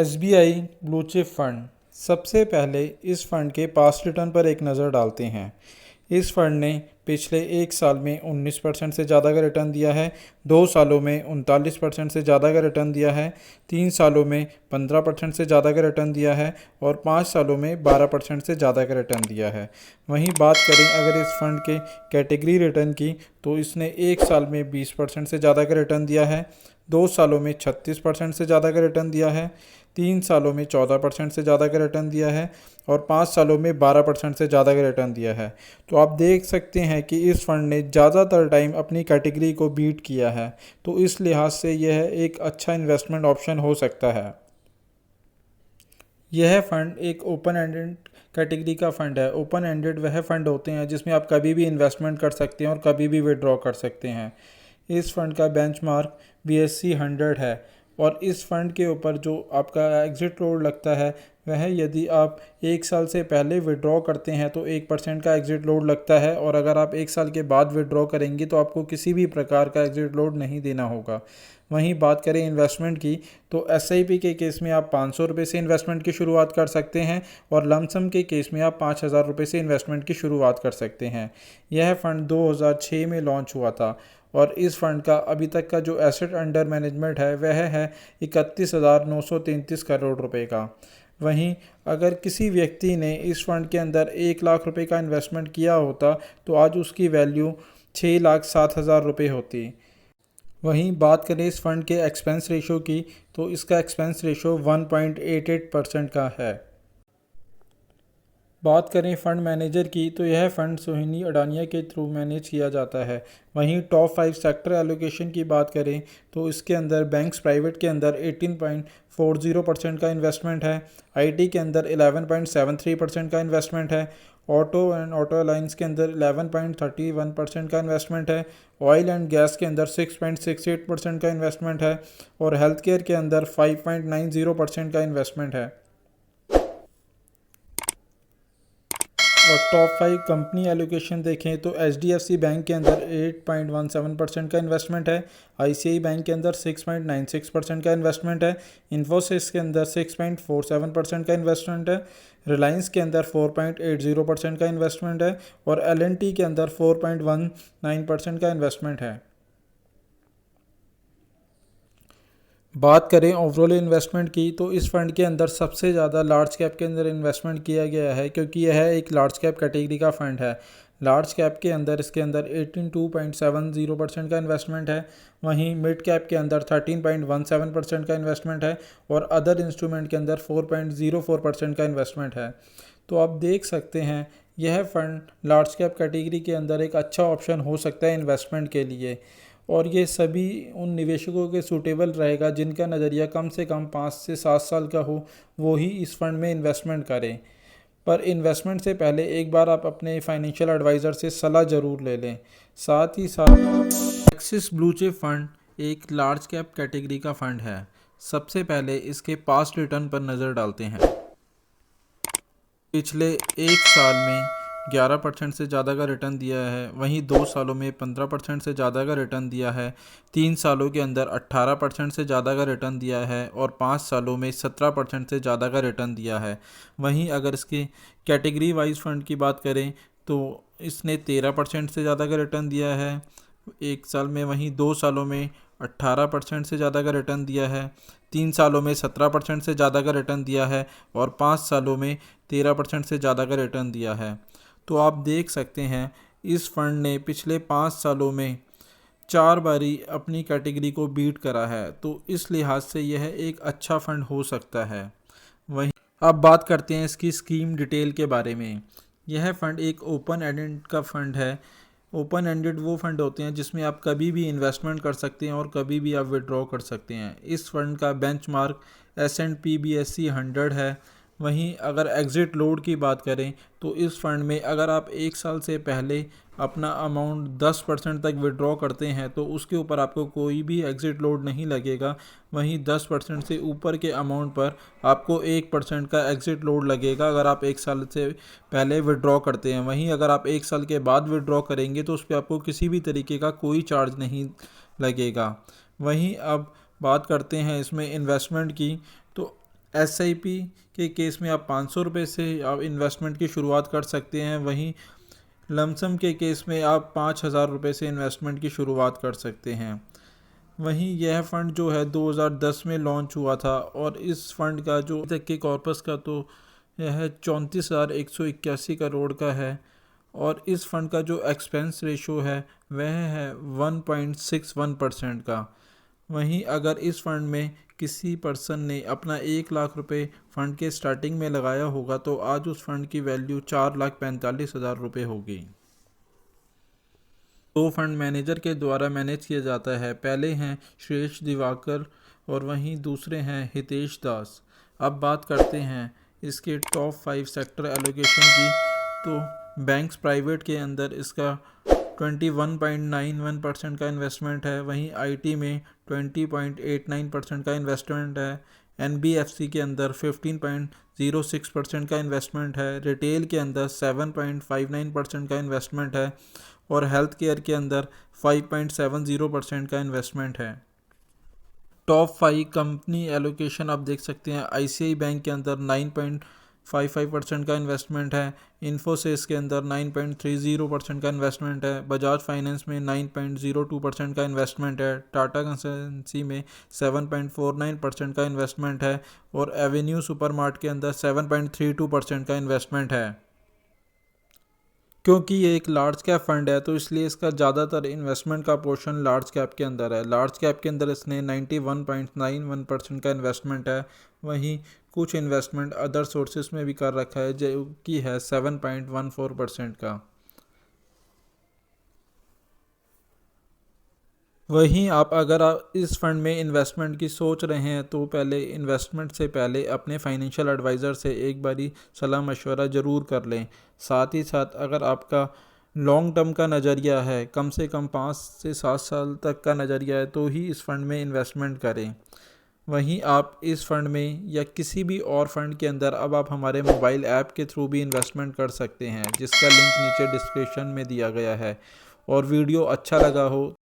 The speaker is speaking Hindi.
SBI blue chip fund. सबसे पहले इस फंड के पास्ट रिटर्न पर एक नज़र डालते हैं। इस फंड ने पिछले एक साल में 19% से ज़्यादा का रिटर्न दिया है, 2 सालों में 39% से ज़्यादा का रिटर्न दिया है, 3 सालों में 15% से ज़्यादा का रिटर्न दिया है और 5 सालों में 12% से ज़्यादा का रिटर्न दिया है। वहीं बात करें अगर इस फंड के कैटेगरी रिटर्न की, तो इसने एक साल में 20% से ज़्यादा का रिटर्न दिया है, 2 सालों में 36% से ज़्यादा का रिटर्न दिया है, 3 सालों में 14% से ज़्यादा का रिटर्न दिया है और 5 सालों में 12% से ज़्यादा का रिटर्न दिया है। तो आप देख सकते हैं कि इस फंड ने ज़्यादातर टाइम अपनी कैटेगरी को बीट किया है, तो इस लिहाज से यह एक अच्छा इन्वेस्टमेंट ऑप्शन हो सकता है। यह फ़ंड एक ओपन एंडेड कैटेगरी का फ़ंड है। ओपन एंडेड वह फ़ंड होते हैं जिसमें आप कभी भी इन्वेस्टमेंट कर सकते हैं और कभी भी विड्रॉ कर सकते हैं। इस फंड का बेंचमार्क BSE 100 है और इस फंड के ऊपर जो आपका एग्ज़िट लोड लगता है वह यदि आप एक साल से पहले विड्रॉ करते हैं तो 1% का एग्ज़िट लोड लगता है और अगर आप एक साल के बाद विड्रॉ करेंगे तो आपको किसी भी प्रकार का एग्ज़िट लोड नहीं देना होगा। वहीं बात करें इन्वेस्टमेंट की, तो SIP के केस में आप 500 रुपये से इन्वेस्टमेंट की शुरुआत कर सकते हैं और लमसम के केस में आप 5000 रुपये से इन्वेस्टमेंट की शुरुआत कर सकते हैं। यह फ़ंड 2006 में लॉन्च हुआ था और इस फंड का अभी तक का जो एसेट अंडर मैनेजमेंट है वह है 31,933 करोड़ रुपए का। वहीं अगर किसी व्यक्ति ने इस फंड के अंदर 1 लाख रुपए का इन्वेस्टमेंट किया होता तो आज उसकी वैल्यू 6,07,000 रुपये होती। वहीं बात करें इस फंड के एक्सपेंस रेशो की, तो इसका एक्सपेंस रेशो 1.88% का है। बात करें फ़ंड मैनेजर की, तो यह फ़ंड सोहिनी अडानिया के थ्रू मैनेज किया जाता है। वहीं टॉप 5 सेक्टर एलोकेशन की बात करें तो इसके अंदर बैंक्स प्राइवेट के अंदर 18.40% का इन्वेस्टमेंट है, IT के अंदर 11.73% का इन्वेस्टमेंट है, ऑटो एंड ऑटो अलाइंस के अंदर 11.31% का इन्वेस्टमेंट है, ऑयल एंड गैस के अंदर 6.68% का इन्वेस्टमेंट है और हेल्थ केयर के अंदर 5.90% का इन्वेस्टमेंट है। और टॉप 5 कंपनी एलोकेशन देखें तो HDFC बैंक के अंदर 8.17% का इन्वेस्टमेंट है, ICICI बैंक के अंदर 6.96% का इन्वेस्टमेंट है, इन्फोसिस के अंदर 6.47% का इन्वेस्टमेंट है, रिलायंस के अंदर 4.80% का इन्वेस्टमेंट है और L&T के अंदर 4.19% का इन्वेस्टमेंट है। बात करें ओवरऑल इन्वेस्टमेंट की, तो इस फंड के अंदर सबसे ज़्यादा लार्ज कैप के अंदर इन्वेस्टमेंट किया गया है क्योंकि यह एक लार्ज कैप कैटेगरी का फ़ंड है। लार्ज कैप के अंदर इसके अंदर 82.70% का इन्वेस्टमेंट है, वहीं मिड कैप के अंदर 13.17% का इन्वेस्टमेंट है और अदर इंस्ट्रूमेंट के अंदर 4.04% का इन्वेस्टमेंट है। तो आप देख सकते हैं यह फ़ंड लार्ज कैप कैटेगरी के अंदर एक अच्छा ऑप्शन हो सकता है इन्वेस्टमेंट के लिए और ये सभी उन निवेशकों के सूटेबल रहेगा जिनका नज़रिया कम से कम 5 से 7 साल का हो, वो ही इस फंड में इन्वेस्टमेंट करें। पर इन्वेस्टमेंट से पहले एक बार आप अपने फाइनेंशियल एडवाइज़र से सलाह ज़रूर ले लें। साथ ही साथ एक्सिस ब्लू चिप फंड एक लार्ज कैप कैटेगरी का फ़ंड है। सबसे पहले इसके पास्ट रिटर्न पर नज़र डालते हैं। पिछले एक साल में 11% से ज़्यादा का रिटर्न दिया है, वहीं 2 सालों में 15% से ज़्यादा का रिटर्न दिया है, 3 सालों के अंदर 18% से ज़्यादा का रिटर्न दिया है और 5 सालों में 17% से ज़्यादा का रिटर्न दिया है। वहीं अगर इसके कैटेगरी वाइज फंड की बात करें तो इसने 13% से ज़्यादा का रिटर्न दिया है एक साल में, वहीं 2 सालों में 18% से ज़्यादा का रिटर्न दिया है, 3 सालों में 17% से ज़्यादा का रिटर्न दिया है और 5 सालों में 13% से ज़्यादा का रिटर्न दिया है। तो आप देख सकते हैं इस फंड ने पिछले 5 सालों में 4 बारी अपनी कैटेगरी को बीट करा है, तो इस लिहाज से यह एक अच्छा फ़ंड हो सकता है। वहीं अब बात करते हैं इसकी स्कीम डिटेल के बारे में। यह फ़ंड एक ओपन एंडेड का फ़ंड है। ओपन एंडेड वो फंड होते हैं जिसमें आप कभी भी इन्वेस्टमेंट कर सकते हैं और कभी भी आप विड्रॉ कर सकते हैं। इस फंड का बेंचमार्क S&P BSE 100 है। वहीं अगर एग्ज़िट लोड की बात करें तो इस फंड में अगर आप एक साल से पहले अपना अमाउंट 10% तक विड्रॉ करते हैं तो उसके ऊपर आपको कोई भी एग्ज़िट लोड नहीं लगेगा। वहीं 10% से ऊपर के अमाउंट पर आपको 1% का एग्ज़िट लोड लगेगा अगर आप एक साल से पहले विड्रॉ करते हैं। वहीं अगर आप एक साल के बाद विड्रॉ करेंगे तो उस पर आपको किसी भी तरीके का कोई चार्ज नहीं लगेगा। वहीं अब बात करते हैं इसमें इन्वेस्टमेंट की, तो एसआईपी के केस में आप 500 रुपये से आप इन्वेस्टमेंट की शुरुआत कर सकते हैं। वहीं लमसम के केस में आप 5,000 रुपये से इन्वेस्टमेंट की शुरुआत कर सकते हैं। वहीं यह फ़ंड जो है 2010 में लॉन्च हुआ था और इस फंड का जो तक के कॉर्पस का तो यह 34,181 करोड़ का है और इस फंड का जो एक्सपेंस रेशो है वह है 1.61% का। वहीं अगर इस फंड में किसी पर्सन ने अपना 1 लाख रुपए फ़ंड के स्टार्टिंग में लगाया होगा तो आज उस फंड की वैल्यू 4,45,000 रुपये होगी। दो फंड मैनेजर के द्वारा मैनेज किया जाता है। पहले हैं श्रेष्ठ दिवाकर और वहीं दूसरे हैं हितेश दास। अब बात करते हैं इसके टॉप 5 सेक्टर एलोकेशन की। तो बैंक्स प्राइवेट के अंदर इसका 21.91% का इन्वेस्टमेंट है। वहीं आईटी में 20.89% का इन्वेस्टमेंट है। एनबीएफसी के अंदर 15.06% का इन्वेस्टमेंट है। रिटेल के अंदर 7.59% का इन्वेस्टमेंट है और हेल्थ केयर के अंदर 5.70% का इन्वेस्टमेंट है। टॉप 5 कंपनी एलोकेशन आप देख सकते हैं। आईसीआई बैंक के अंदर 9.55% का इन्वेस्टमेंट है। इन्फोसिस के अंदर 9.30% का इन्वेस्टमेंट है। बजाज फाइनेंस में 9.02% का इन्वेस्टमेंट है। टाटा कंसल्टेंसी में 7.49% का इन्वेस्टमेंट है और एवेन्यू सुपरमार्ट के अंदर 7.32% का इन्वेस्टमेंट है। क्योंकि ये एक लार्ज कैप फंड है तो इसलिए इसका ज़्यादातर इन्वेस्टमेंट का पोर्शन लार्ज कैप के अंदर है। लार्ज कैप के अंदर इसने 91.91% का इन्वेस्टमेंट है। वहीं कुछ इन्वेस्टमेंट अदर सोर्सेस में भी कर रखा है जो कि है 7.14% का। वहीं अगर आप इस फंड में इन्वेस्टमेंट की सोच रहे हैं तो पहले इन्वेस्टमेंट से पहले अपने फाइनेंशियल एडवाइज़र से एक बारी सलाह मशवरा ज़रूर कर लें। साथ ही साथ अगर आपका लॉन्ग टर्म का नज़रिया है, कम से कम 5 से 7 साल तक का नज़रिया है, तो ही इस फंड में इन्वेस्टमेंट करें। वहीं आप इस फंड में या किसी भी और फंड के अंदर अब आप हमारे मोबाइल ऐप के थ्रू भी इन्वेस्टमेंट कर सकते हैं जिसका लिंक नीचे डिस्क्रिप्शन में दिया गया है। और वीडियो अच्छा लगा हो